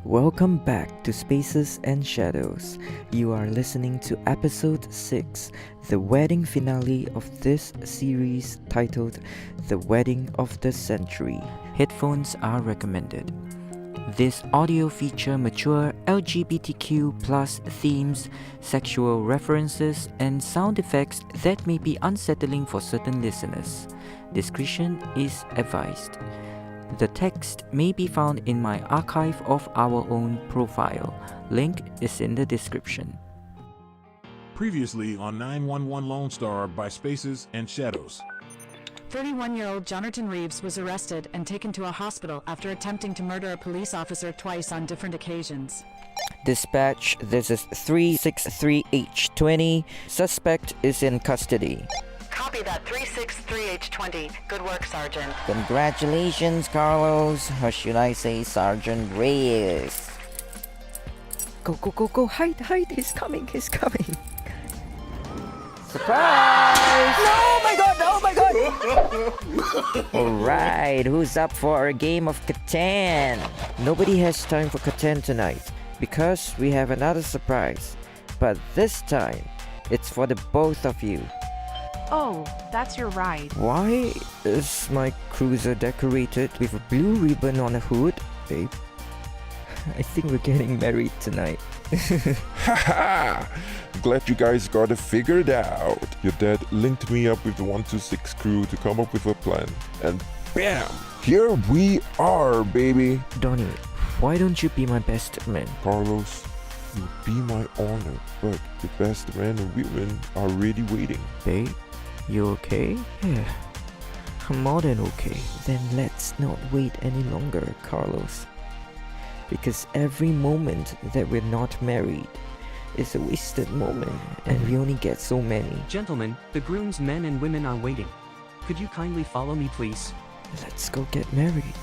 Welcome back to Spaces and Shadows. You are listening to episode 6, the wedding finale of this series titled The Wedding of the Century. Headphones are recommended. This audio feature mature LGBTQ plus themes, sexual references, and sound effects that may be unsettling for certain listeners. Discretion is advised. The text may be found in my archive of our own profile. Link is in the description. Previously on 911 Lone Star by Spaces and Shadows. 31-year-old Jonathan Reeves was arrested and taken to a hospital after attempting to murder a police officer twice on different occasions. Dispatch, this is 363H20. Suspect is in custody. Copy that, 363H20. Good work, Sergeant. Congratulations, Carlos. Or should I say Sergeant Reyes? Go, hide, he's coming. Surprise! No, oh my god! Alright, who's up for a game of Catan? Nobody has time for Catan tonight, because we have another surprise. But this time, it's for the both of you. Oh, that's your ride. Why is my cruiser decorated with a blue ribbon on the hood, babe? I think we're getting married tonight. Haha! Glad you guys got it figured out. Your dad linked me up with the 126 crew to come up with a plan. And bam! Here we are, baby! Donnie, why don't you be my best man? Carlos, it would be my honor, but the best men and women are already waiting. Babe, you okay? Yeah, I'm more than okay. Then let's not wait any longer, Carlos. Because every moment that we're not married is a wasted moment, and we only get so many. Gentlemen, the groom's men and women are waiting. Could you kindly follow me, please? Let's go get married.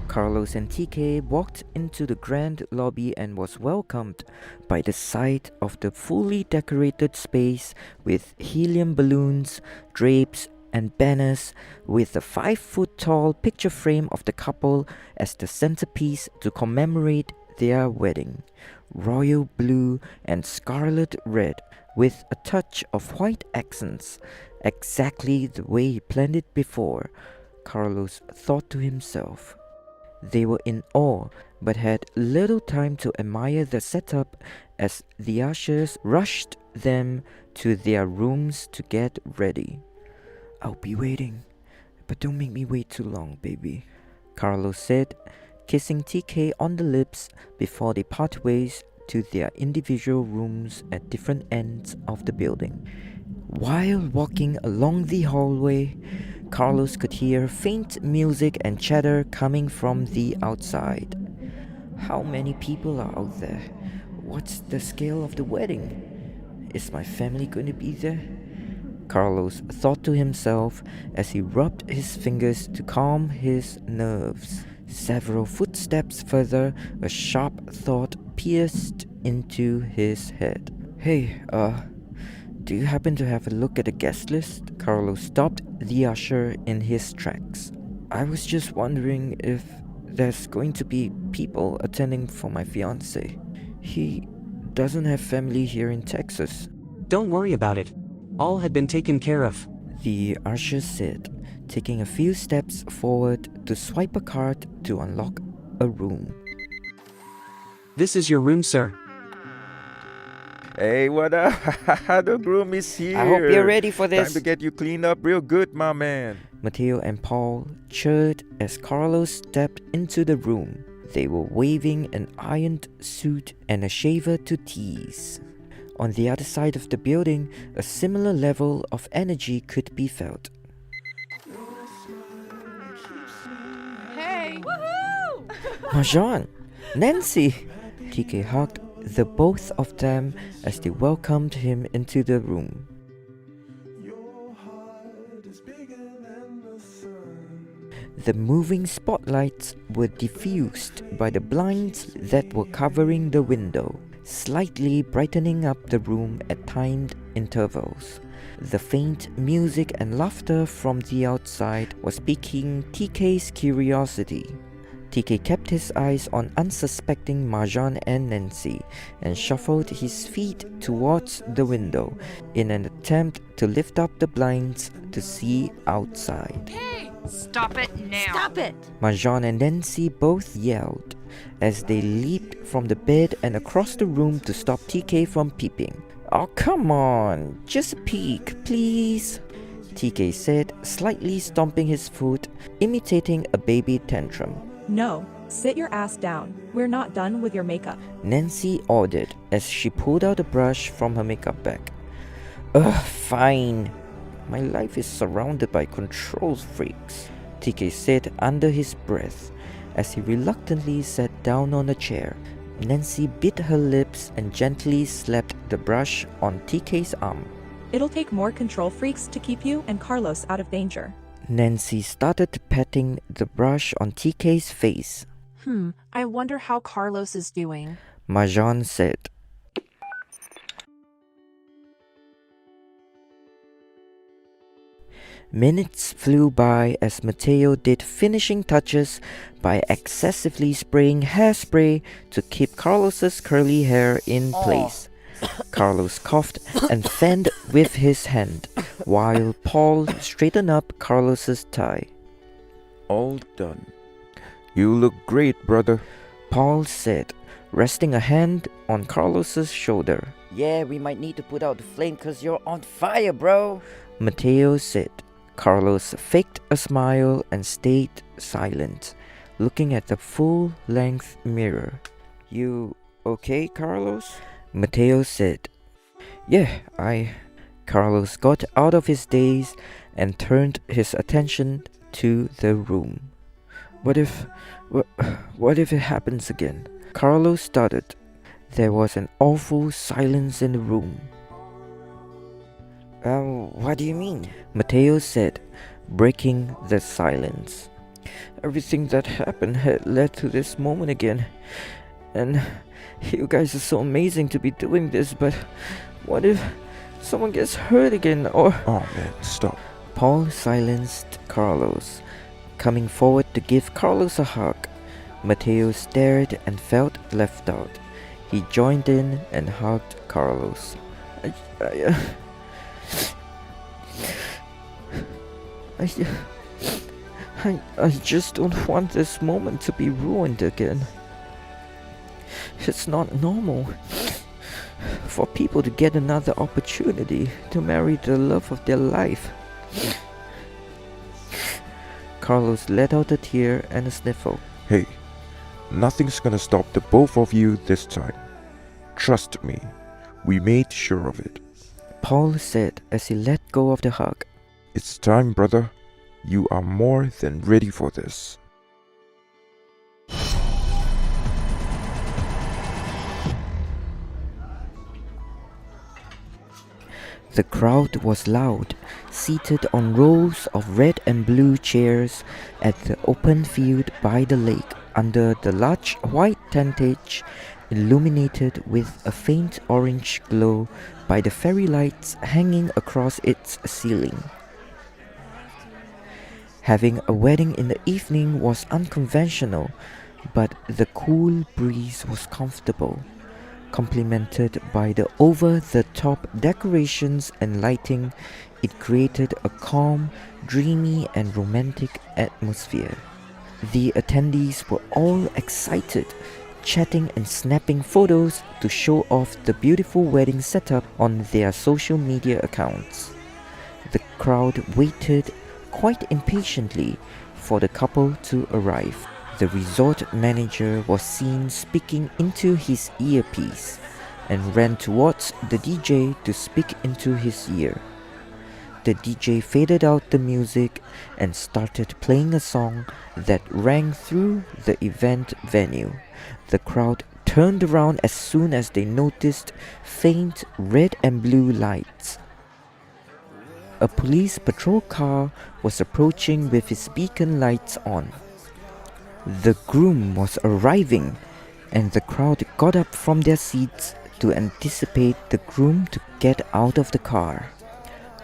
Carlos and TK walked into the grand lobby and was welcomed by the sight of the fully decorated space with helium balloons, drapes, and banners, with a 5-foot-tall picture frame of the couple as the centerpiece to commemorate their wedding. Royal blue and scarlet red with a touch of white accents, exactly the way he planned it before, Carlos thought to himself. They were in awe, but had little time to admire the setup as the ushers rushed them to their rooms to get ready. I'll be waiting, but don't make me wait too long, baby, Carlos said, kissing TK on the lips before they part ways to their individual rooms at different ends of the building. While walking along the hallway, Carlos could hear faint music and chatter coming from the outside. How many people are out there? What's the scale of the wedding? Is my family going to be there? Carlos thought to himself as he rubbed his fingers to calm his nerves. Several footsteps further, a sharp thought pierced into his head. Hey, do you happen to have a look at the guest list? Carlos stopped the usher in his tracks. I was just wondering if there's going to be people attending for my fiancé. He doesn't have family here in Texas. Don't worry about it. All had been taken care of. The usher said, taking a few steps forward to swipe a card to unlock a room. This is your room, sir. Hey, what up? The groom is here. I hope you're ready for this. Time to get you cleaned up real good, my man. Mateo and Paul cheered as Carlos stepped into the room. They were waving an ironed suit and a shaver to tease. On the other side of the building, a similar level of energy could be felt. Hey! Woohoo! Marjan! Nancy! TK hugged the both of them as they welcomed him into the room. The moving spotlights were diffused by the blinds that were covering the window, slightly brightening up the room at timed intervals. The faint music and laughter from the outside was piquing TK's curiosity. TK kept his eyes on unsuspecting Marjan and Nancy and shuffled his feet towards the window in an attempt to lift up the blinds to see outside. Stop it now. Stop it! Marjan and Nancy both yelled as they leaped from the bed and across the room to stop TK from peeping. "Oh, come on, just a peek, please," TK said, slightly stomping his foot, imitating a baby tantrum. No, sit your ass down. We're not done with your makeup. Nancy ordered as she pulled out a brush from her makeup bag. "Ugh, fine. My life is surrounded by control freaks," TK said under his breath as he reluctantly sat down on a chair. Nancy bit her lips and gently slapped the brush on TK's arm. It'll take more control freaks to keep you and Carlos out of danger. Nancy started patting the brush on TK's face. I wonder how Carlos is doing. Marjan said. Minutes flew by as Mateo did finishing touches by excessively spraying hairspray to keep Carlos's curly hair in place. Carlos coughed and fanned with his hand, while Paul straightened up Carlos's tie. All done. You look great, brother. Paul said, resting a hand on Carlos's shoulder. Yeah, we might need to put out the flame cause you're on fire, bro. Mateo said. Carlos faked a smile and stayed silent, looking at the full-length mirror. "You okay, Carlos?" Mateo said. "Yeah, Carlos got out of his daze and turned his attention to the room. What if it happens again?" Carlos stuttered. There was an awful silence in the room. What do you mean? Mateo said, breaking the silence. "Everything that happened had led to this moment again. And you guys are so amazing to be doing this, but what if someone gets hurt again or..." Oh man, stop. Paul silenced Carlos, coming forward to give Carlos a hug. Mateo stared and felt left out. He joined in and hugged Carlos. I just don't want this moment to be ruined again. It's not normal for people to get another opportunity to marry the love of their life." Carlos let out a tear and a sniffle. Hey, nothing's gonna stop the both of you this time. Trust me, we made sure of it. Paul said as he let go of the hug. It's time, brother. You are more than ready for this. The crowd was loud, seated on rows of red and blue chairs at the open field by the lake under the large white tentage illuminated with a faint orange glow by the fairy lights hanging across its ceiling. Having a wedding in the evening was unconventional, but the cool breeze was comfortable, complemented by the over-the-top decorations and lighting. It created a calm, dreamy and romantic atmosphere. The attendees were all excited, chatting and snapping photos to show off the beautiful wedding setup on their social media accounts. The crowd waited quite impatiently for the couple to arrive. The resort manager was seen speaking into his earpiece and ran towards the DJ to speak into his ear. The DJ faded out the music and started playing a song that rang through the event venue. The crowd turned around as soon as they noticed faint red and blue lights. A police patrol car was approaching with its beacon lights on. The groom was arriving, and the crowd got up from their seats to anticipate the groom to get out of the car.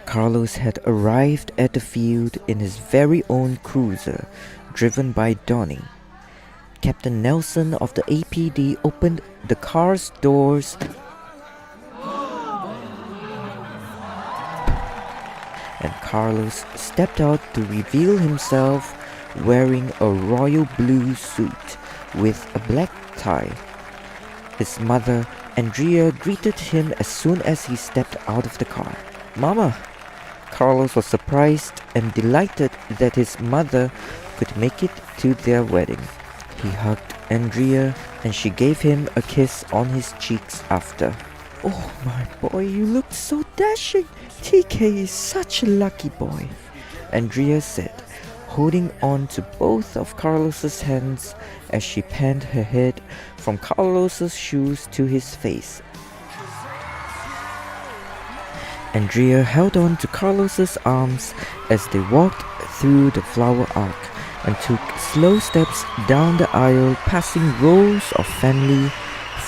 Carlos had arrived at the field in his very own cruiser, driven by Donnie. Captain Nelson of the APD opened the car's doors and Carlos stepped out to reveal himself wearing a royal blue suit with a black tie. His mother, Andrea, greeted him as soon as he stepped out of the car. "Mama!" Carlos was surprised and delighted that his mother could make it to their wedding. He hugged Andrea and she gave him a kiss on his cheeks after. "Oh my boy, you look so dashing. TK is such a lucky boy," Andrea said, holding on to both of Carlos's hands as she panned her head from Carlos's shoes to his face. Andrea held on to Carlos's arms as they walked through the flower arc and took slow steps down the aisle, passing rows of family,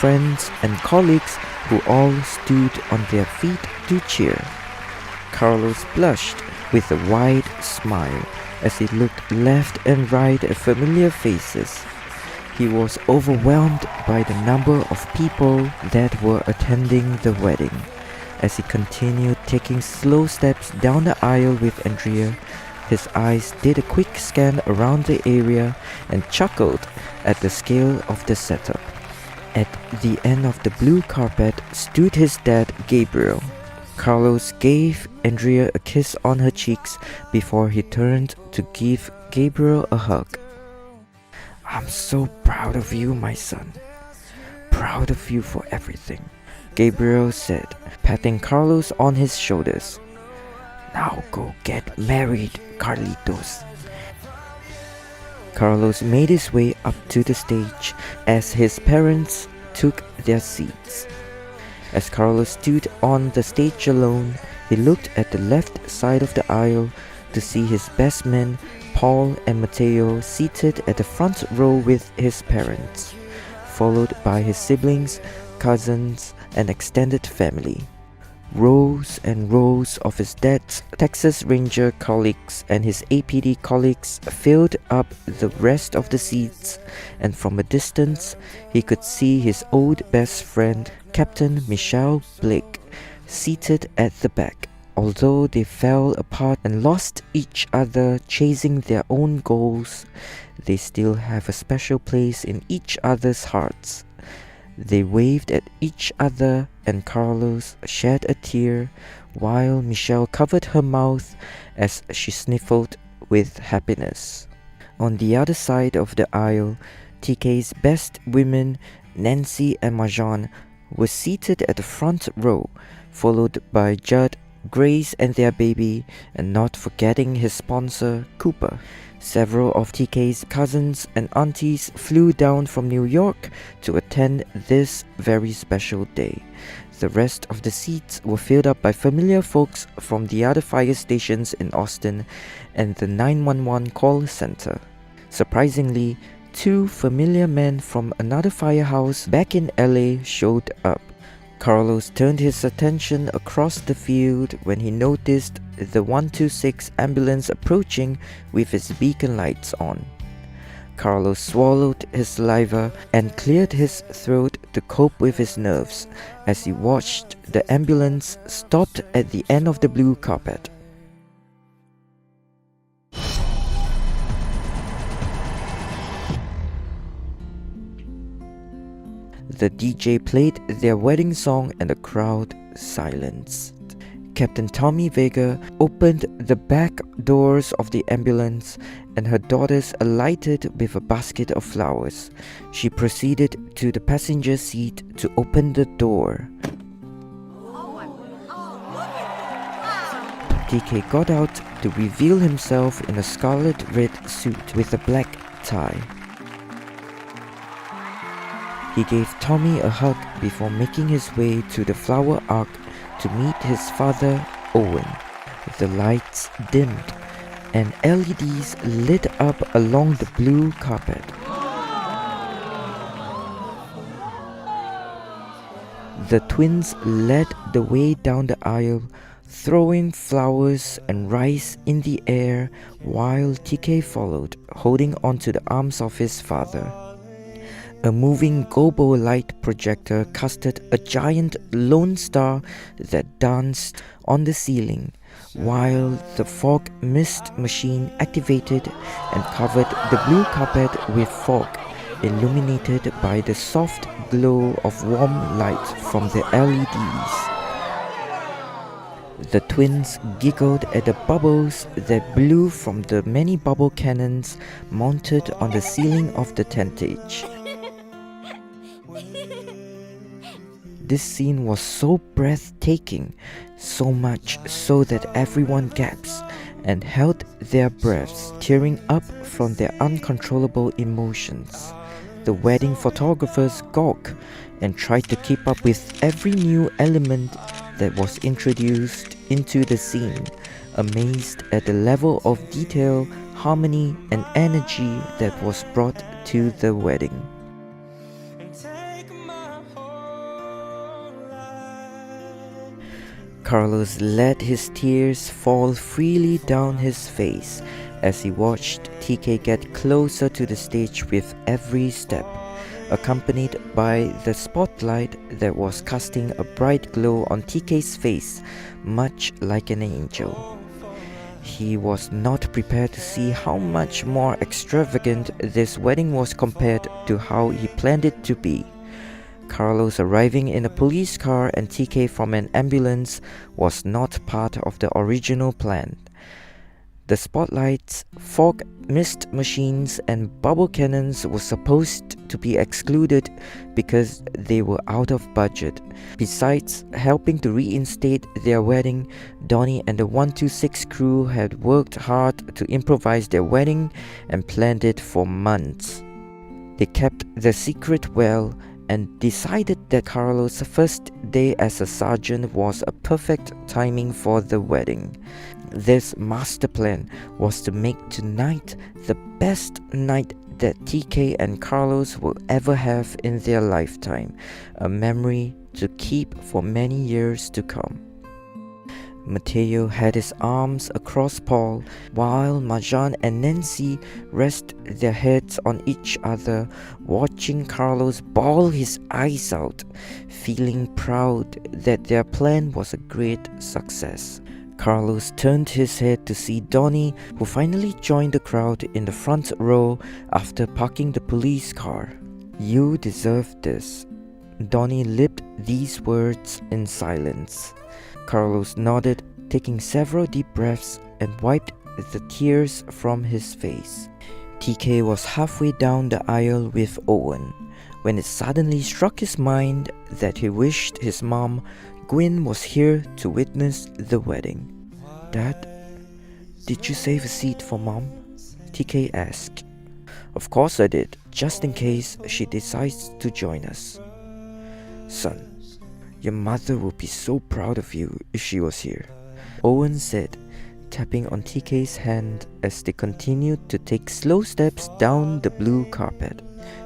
friends and colleagues who all stood on their feet to cheer. Carlos blushed with a wide smile as he looked left and right at familiar faces. He was overwhelmed by the number of people that were attending the wedding. As he continued taking slow steps down the aisle with Andrea, his eyes did a quick scan around the area and chuckled at the scale of the setup. At the end of the blue carpet stood his dad, Gabriel. Carlos gave Andrea a kiss on her cheeks before he turned to give Gabriel a hug. "I'm so proud of you, my son. Proud of you for everything," Gabriel said, patting Carlos on his shoulders. "Now go get married, Carlitos." Carlos made his way up to the stage as his parents took their seats. As Carlos stood on the stage alone, he looked at the left side of the aisle to see his best men, Paul and Mateo, seated at the front row with his parents, followed by his siblings, cousins, and extended family. Rows and rows of his dad's Texas Ranger colleagues and his APD colleagues filled up the rest of the seats, and from a distance he could see his old best friend, Captain Michelle Blake, seated at the back. Although they fell apart and lost each other chasing their own goals, they still have a special place in each other's hearts. They waved at each other and Carlos shed a tear while Michelle covered her mouth as she sniffled with happiness. On the other side of the aisle, TK's best women, Nancy and Marjan, were seated at the front row, followed by Judd, Grace and their baby, and not forgetting his sponsor, Cooper. Several of TK's cousins and aunties flew down from New York to attend this very special day. The rest of the seats were filled up by familiar folks from the other fire stations in Austin and the 911 call center. Surprisingly, two familiar men from another firehouse back in LA showed up. Carlos turned his attention across the field when he noticed the 126 ambulance approaching with its beacon lights on. Carlos swallowed his saliva and cleared his throat to cope with his nerves as he watched the ambulance stopped at the end of the blue carpet. The DJ played their wedding song and the crowd silenced. Captain Tommy Vega opened the back doors of the ambulance and her daughters alighted with a basket of flowers. She proceeded to the passenger seat to open the door. TK got out to reveal himself in a scarlet red suit with a black tie. He gave Tommy a hug before making his way to the flower arc to meet his father, Owen. The lights dimmed and LEDs lit up along the blue carpet. The twins led the way down the aisle, throwing flowers and rice in the air while TK followed, holding onto the arms of his father. A moving gobo light projector casted a giant lone star that danced on the ceiling, while the fog mist machine activated and covered the blue carpet with fog, illuminated by the soft glow of warm light from the LEDs. The twins giggled at the bubbles that blew from the many bubble cannons mounted on the ceiling of the tentage. This scene was so breathtaking, so much so that everyone gasped and held their breaths, tearing up from their uncontrollable emotions. The wedding photographers gawked and tried to keep up with every new element that was introduced into the scene, amazed at the level of detail, harmony, and energy that was brought to the wedding. Carlos let his tears fall freely down his face as he watched TK get closer to the stage with every step, accompanied by the spotlight that was casting a bright glow on TK's face, much like an angel. He was not prepared to see how much more extravagant this wedding was compared to how he planned it to be. Carlos arriving in a police car and TK from an ambulance was not part of the original plan. The spotlights, fog mist machines, and bubble cannons were supposed to be excluded because they were out of budget. Besides helping to reinstate their wedding, Donnie and the 126 crew had worked hard to improvise their wedding and planned it for months. They kept the secret well and decided that Carlos' first day as a sergeant was a perfect timing for the wedding. This master plan was to make tonight the best night that TK and Carlos will ever have in their lifetime, a memory to keep for many years to come. Mateo had his arms across Paul, while Marjan and Nancy rested their heads on each other, watching Carlos bawl his eyes out, feeling proud that their plan was a great success. Carlos turned his head to see Donnie, who finally joined the crowd in the front row after parking the police car. "You deserve this." Donnie lipped these words in silence. Carlos nodded, taking several deep breaths, and wiped the tears from his face. TK was halfway down the aisle with Owen when it suddenly struck his mind that he wished his mom, Gwyn, was here to witness the wedding. "Dad, did you save a seat for Mom?" TK asked. "Of course I did, just in case she decides to join us." "Son, your mother would be so proud of you if she was here," Owen said, tapping on TK's hand as they continued to take slow steps down the blue carpet.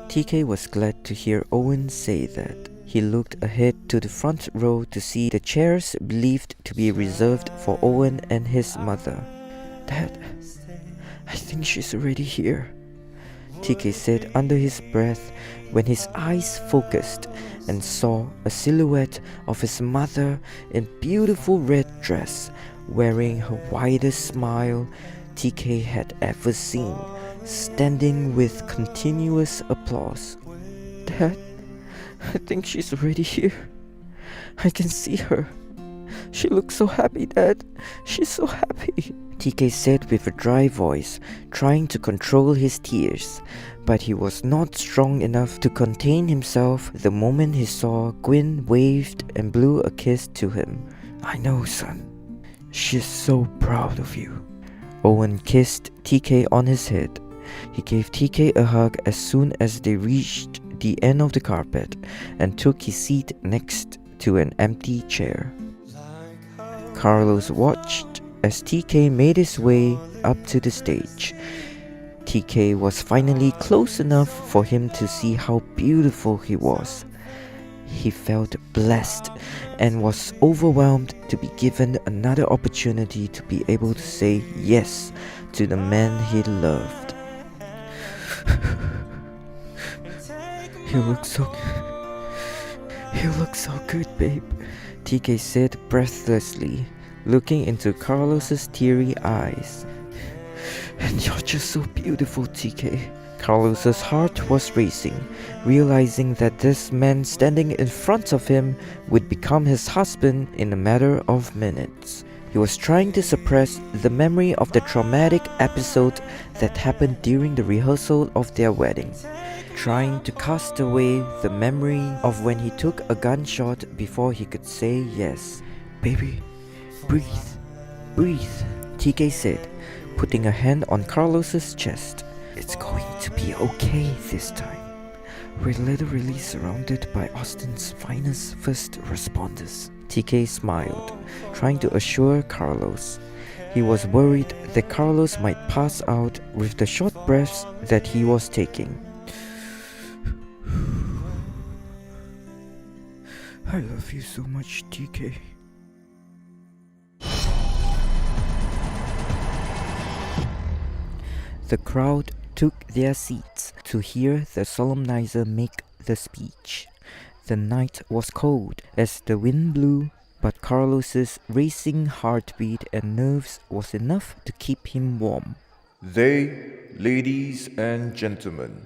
TK was glad to hear Owen say that. He looked ahead to the front row to see the chairs believed to be reserved for Owen and his mother. "Dad, I think she's already here," TK said under his breath when his eyes focused and saw a silhouette of his mother in beautiful red dress, wearing her widest smile TK had ever seen, standing with continuous applause. "Dad, I think she's already here. I can see her. She looks so happy, Dad. She's so happy," TK said with a dry voice, trying to control his tears. But he was not strong enough to contain himself the moment he saw Gwyn waved and blew a kiss to him. "I know, son. She's so proud of you." Owen kissed TK on his head. He gave TK a hug as soon as they reached the end of the carpet and took his seat next to an empty chair. Carlos watched as TK made his way up to the stage. TK was finally close enough for him to see how beautiful he was. he felt blessed and was overwhelmed to be given another opportunity to be able to say yes to the man he loved. You look so good, babe, TK said breathlessly, looking into Carlos's teary eyes. And you're just so beautiful, TK. Carlos's heart was racing, realizing that this man standing in front of him would become his husband in a matter of minutes. He was trying to suppress the memory of the traumatic episode that happened during the rehearsal of their wedding, trying to cast away the memory of when he took a gunshot before he could say yes. Baby, breathe, TK said, putting a hand on Carlos's chest. It's going to be okay this time. We're literally surrounded by Austin's finest first responders. TK smiled, trying to assure Carlos. He was worried that Carlos might pass out with the short breaths that he was taking. I love you so much, TK. The crowd took their seats to hear the solemnizer make the speech. The night was cold as the wind blew, but Carlos's racing heartbeat and nerves was enough to keep him warm. Ladies and gentlemen,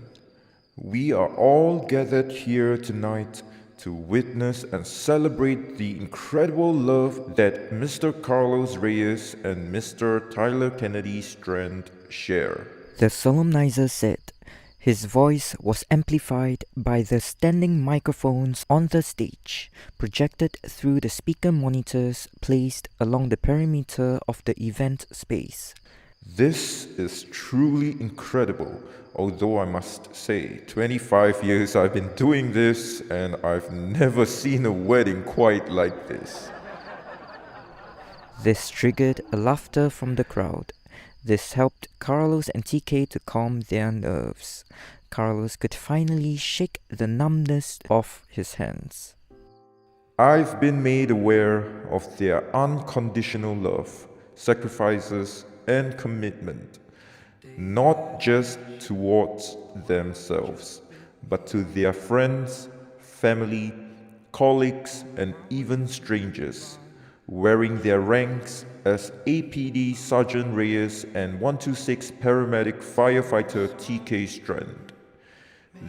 we are all gathered here tonight to witness and celebrate the incredible love that Mr. Carlos Reyes and Mr. Tyler Kennedy Strand share. The solemnizer said. His voice was amplified by the standing microphones on the stage, projected through the speaker monitors placed along the perimeter of the event space. This is truly incredible, although I must say, 25 years I've been doing this and I've never seen a wedding quite like this. This triggered a laughter from the crowd. This helped Carlos and TK to calm their nerves. Carlos could finally shake the numbness off his hands. I've been made aware of their unconditional love, sacrifices, and commitment, not just towards themselves, but to their friends, family, colleagues, and even strangers, wearing their ranks as APD Sergeant Reyes and 126 paramedic firefighter TK Strand.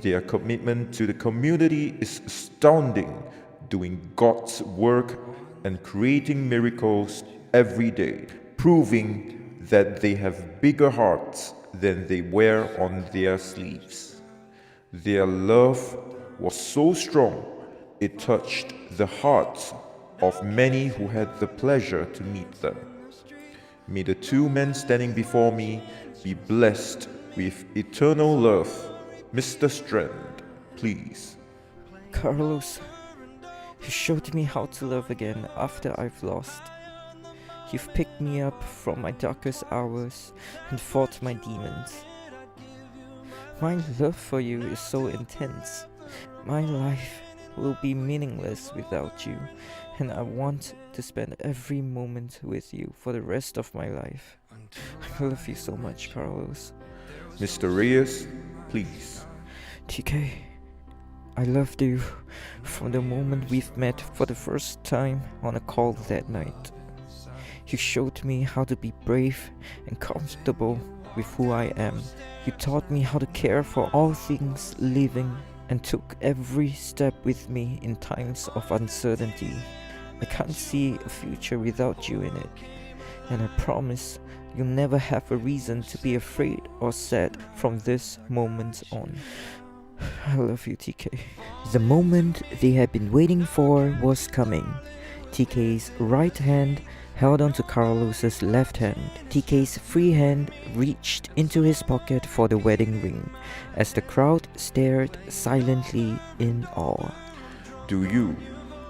Their commitment to the community is astounding, doing God's work and creating miracles every day, proving that they have bigger hearts than they wear on their sleeves. Their love was so strong, it touched the hearts of many who had the pleasure to meet them. May the two men standing before me be blessed with eternal love. Mr. Strand, please. Carlos, you showed me how to love again after I've lost. You've picked me up from my darkest hours and fought my demons. My love for you is so intense. My life will be meaningless without you, and I want to spend every moment with you for the rest of my life. I love you so much, Carlos. Mr. Reyes, please. TK, I loved you from the moment we've met for the first time on a call that night. You showed me how to be brave and comfortable with who I am. You taught me how to care for all things living and took every step with me in times of uncertainty. I can't see a future without you in it, and I promise you'll never have a reason to be afraid or sad from this moment on. I love you, TK. The moment they had been waiting for was coming. TK's right hand held onto Carlos's left hand. TK's free hand reached into his pocket for the wedding ring as the crowd stared silently in awe. Do you,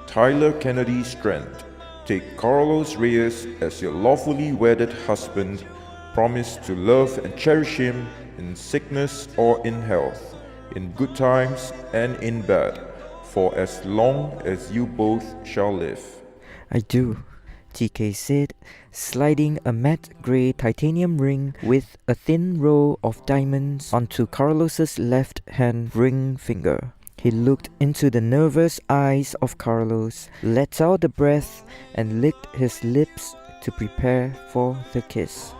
Tyler Kennedy Strand, take Carlos Reyes as your lawfully wedded husband, promise to love and cherish him in sickness or in health, in good times and in bad, for as long as you both shall live. I do, TK said, sliding a matte grey titanium ring with a thin row of diamonds onto Carlos's left-hand ring finger. He looked into the nervous eyes of Carlos, let out a breath, and licked his lips to prepare for the kiss.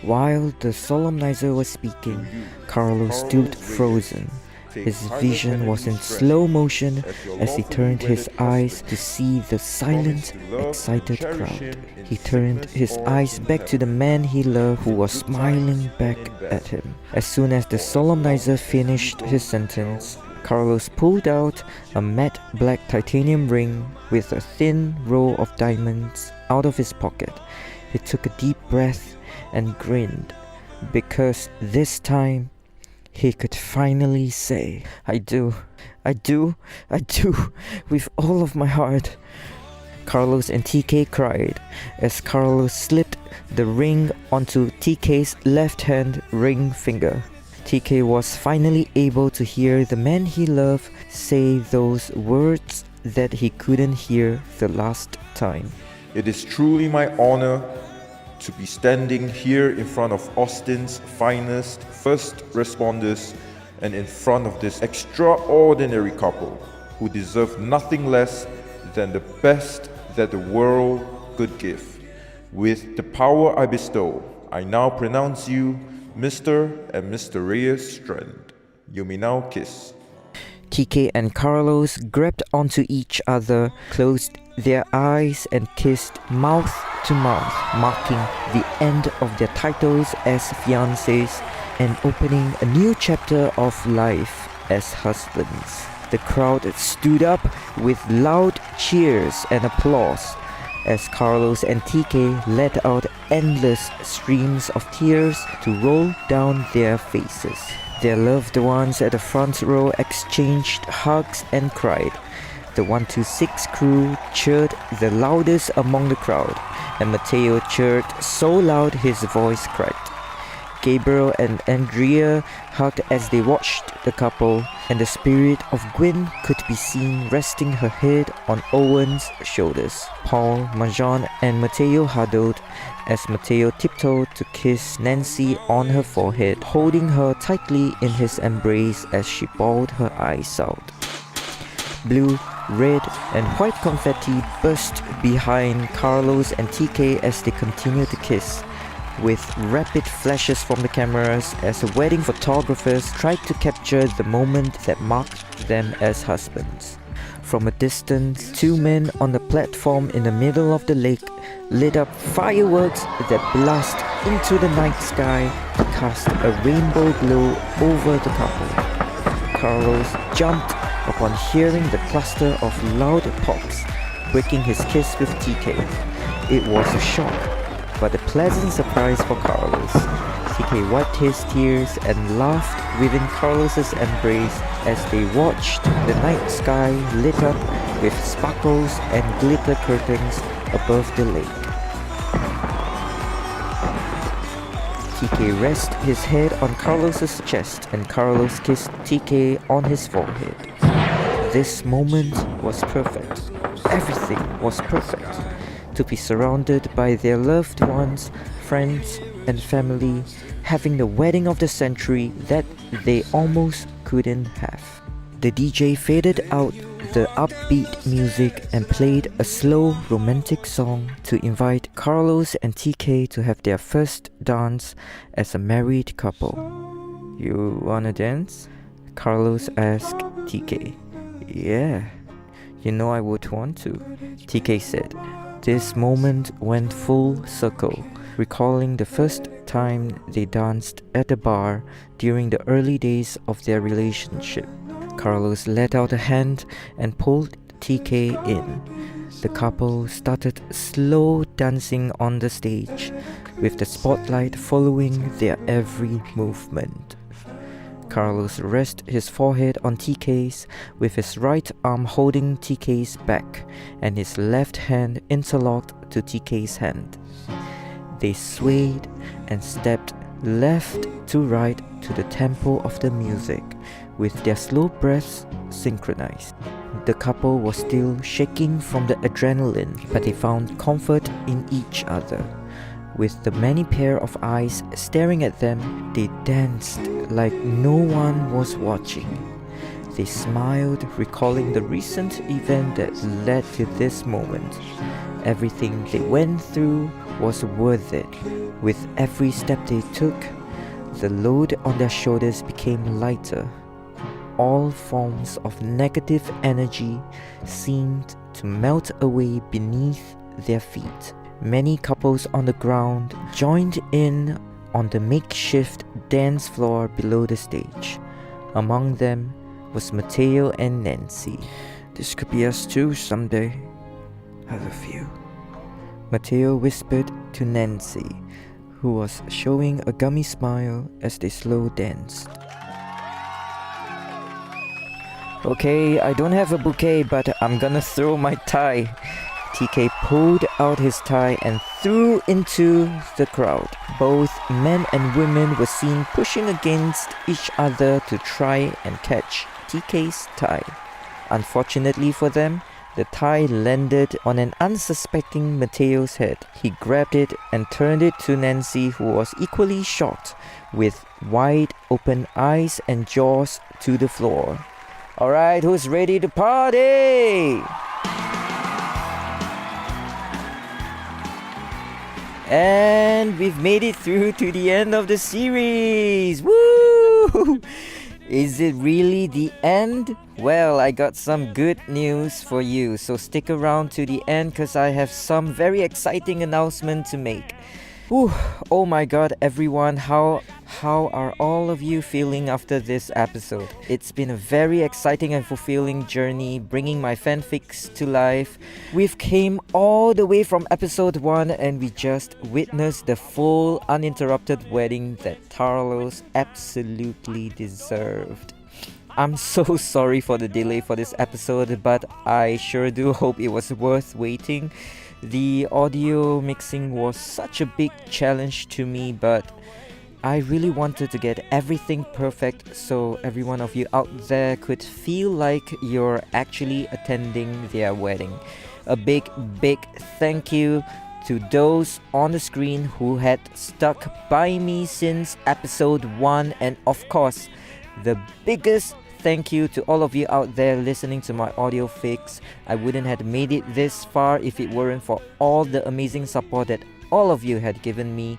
While the solemnizer was speaking, Carlos stood frozen. His vision was in slow motion as he turned his eyes to see the silent, excited crowd. He turned his eyes back to the man he loved, who was smiling back at him. As soon as the solemnizer finished his sentence, Carlos pulled out a matte black titanium ring with a thin row of diamonds out of his pocket. He took a deep breath and grinned, because this time he could finally say, I do, with all of my heart. Carlos and TK cried as Carlos slipped the ring onto TK's left-hand ring finger. TK was finally able to hear the man he loved say those words that he couldn't hear the last time. It is truly my honor to be standing here in front of Austin's finest first responders and in front of this extraordinary couple who deserve nothing less than the best that the world could give. With the power I bestow, I now pronounce you Mr. and Mr. Reyes Strand. You may now kiss. TK and Carlos grabbed onto each other, closed their eyes and kissed mouth to mouth, marking the end of their titles as fiancés and opening a new chapter of life as husbands. The crowd stood up with loud cheers and applause as Carlos and TK let out endless streams of tears to roll down their faces. Their loved ones at the front row exchanged hugs and cried. The 126 crew cheered the loudest among the crowd, and Mateo cheered so loud his voice cracked. Gabriel and Andrea hugged as they watched the couple, and the spirit of Gwen could be seen resting her head on Owen's shoulders. Paul, Majan, and Mateo huddled as Mateo tiptoed to kiss Nancy on her forehead, holding her tightly in his embrace as she bawled her eyes out. Blue, red, and white confetti burst behind Carlos and TK as they continued to kiss, with rapid flashes from the cameras as wedding photographers tried to capture the moment that marked them as husbands. From a distance, two men on the platform in the middle of the lake lit up fireworks that blast into the night sky to cast a rainbow glow over the couple. Carlos jumped upon hearing the cluster of loud pops, breaking his kiss with TK. It was a shock, but a pleasant surprise for Carlos. TK wiped his tears and laughed within Carlos's embrace as they watched the night sky lit up with sparkles and glitter curtains above the lake. TK rested his head on Carlos's chest and Carlos kissed TK on his forehead. This moment was perfect. Everything was perfect. To be surrounded by their loved ones, friends, and family, having the wedding of the century that they almost couldn't have. The DJ faded out the upbeat music and played a slow, romantic song to invite Carlos and TK to have their first dance as a married couple. You wanna dance? Carlos asked TK. Yeah, you know I would want to, TK said. This moment went full circle, recalling the first time they danced at the bar during the early days of their relationship. Carlos let out a hand and pulled TK in. The couple started slow dancing on the stage, with the spotlight following their every movement. Carlos rested his forehead on TK's, with his right arm holding TK's back and his left hand interlocked to TK's hand. They swayed and stepped left to right to the tempo of the music, with their slow breaths synchronized. The couple was still shaking from the adrenaline, but they found comfort in each other. With the many pair of eyes staring at them, they danced like no one was watching. They smiled, recalling the recent event that led to this moment. Everything they went through was worth it. With every step they took, the load on their shoulders became lighter. All forms of negative energy seemed to melt away beneath their feet. Many couples on the ground joined in on the makeshift dance floor below the stage. Among them was Mateo and Nancy. "This could be us too someday. I love you," Mateo whispered to Nancy, who was showing a gummy smile as they slow danced. "Okay, I don't have a bouquet, but I'm gonna throw my tie." TK pulled out his tie and threw into the crowd. Both men and women were seen pushing against each other to try and catch TK's tie. Unfortunately for them, the tie landed on an unsuspecting Mateo's head. He grabbed it and turned it to Nancy, who was equally shocked, with wide open eyes and jaws to the floor. "Alright, who's ready to party?" And we've made it through to the end of the series! Woo! Is it really the end? Well, I got some good news for you, so stick around to the end because I have some very exciting announcement to make. Whew, oh my god, everyone, how are all of you feeling after this episode? It's been a very exciting and fulfilling journey bringing my fanfics to life. We've came all the way from episode 1 and we just witnessed the full uninterrupted wedding that Tarlos absolutely deserved. I'm so sorry for the delay for this episode, but I sure do hope it was worth waiting. The audio mixing was such a big challenge to me, but I really wanted to get everything perfect so every one of you out there could feel like you're actually attending their wedding. A big thank you to those on the screen who had stuck by me since episode 1, and of course, the biggest thank you to all of you out there listening to my audio fix. I wouldn't have made it this far if it weren't for all the amazing support that all of you had given me.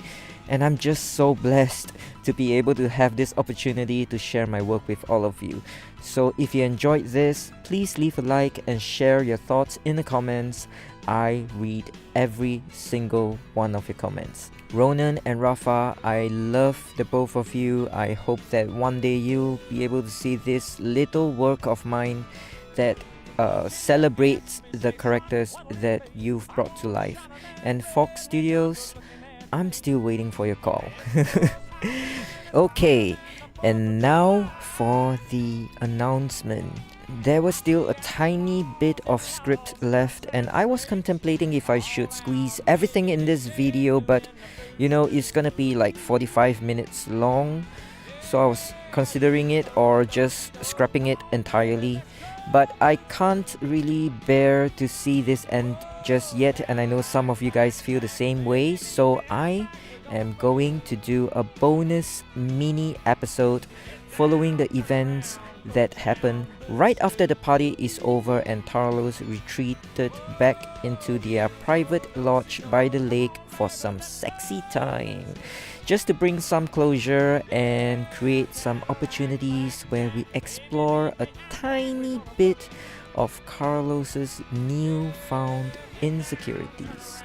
And I'm just so blessed to be able to have this opportunity to share my work with all of you. So if you enjoyed this, please leave a like and share your thoughts in the comments. I read every single one of your comments. Ronan and Rafa, I love the both of you. I hope that one day you'll be able to see this little work of mine that celebrates the characters that you've brought to life. And Fox Studios, I'm still waiting for your call. Okay, and now for the announcement. There was still a tiny bit of script left and I was contemplating if I should squeeze everything in this video, but you know, it's gonna be like 45 minutes long, so I was considering it or just scrapping it entirely. But I can't really bear to see this end just yet, and I know some of you guys feel the same way, so I am going to do a bonus mini episode following the events that happened right after the party is over and Tarlos retreated back into their private lodge by the lake for some sexy time, just to bring some closure and create some opportunities where we explore a tiny bit of Carlos's newfound insecurities.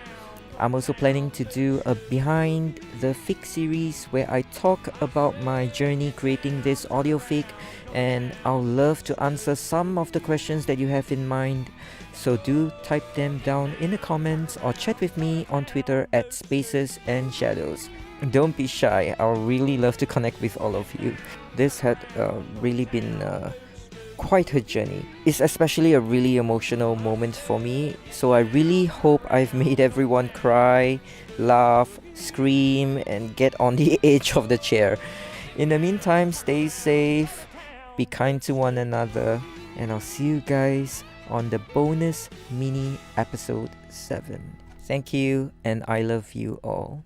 I'm also planning to do a behind the fic series where I talk about my journey creating this audio fic, and I'll love to answer some of the questions that you have in mind, so do type them down in the comments or chat with me on Twitter at Spaces and Shadows. Don't be shy, I'll really love to connect with all of you. This had really been quite a journey. It's especially a really emotional moment for me, so I really hope I've made everyone cry, laugh, scream, and get on the edge of the chair. In the meantime, stay safe be kind to one another, and I'll see you guys on the bonus mini episode 7. Thank you, and I love you all.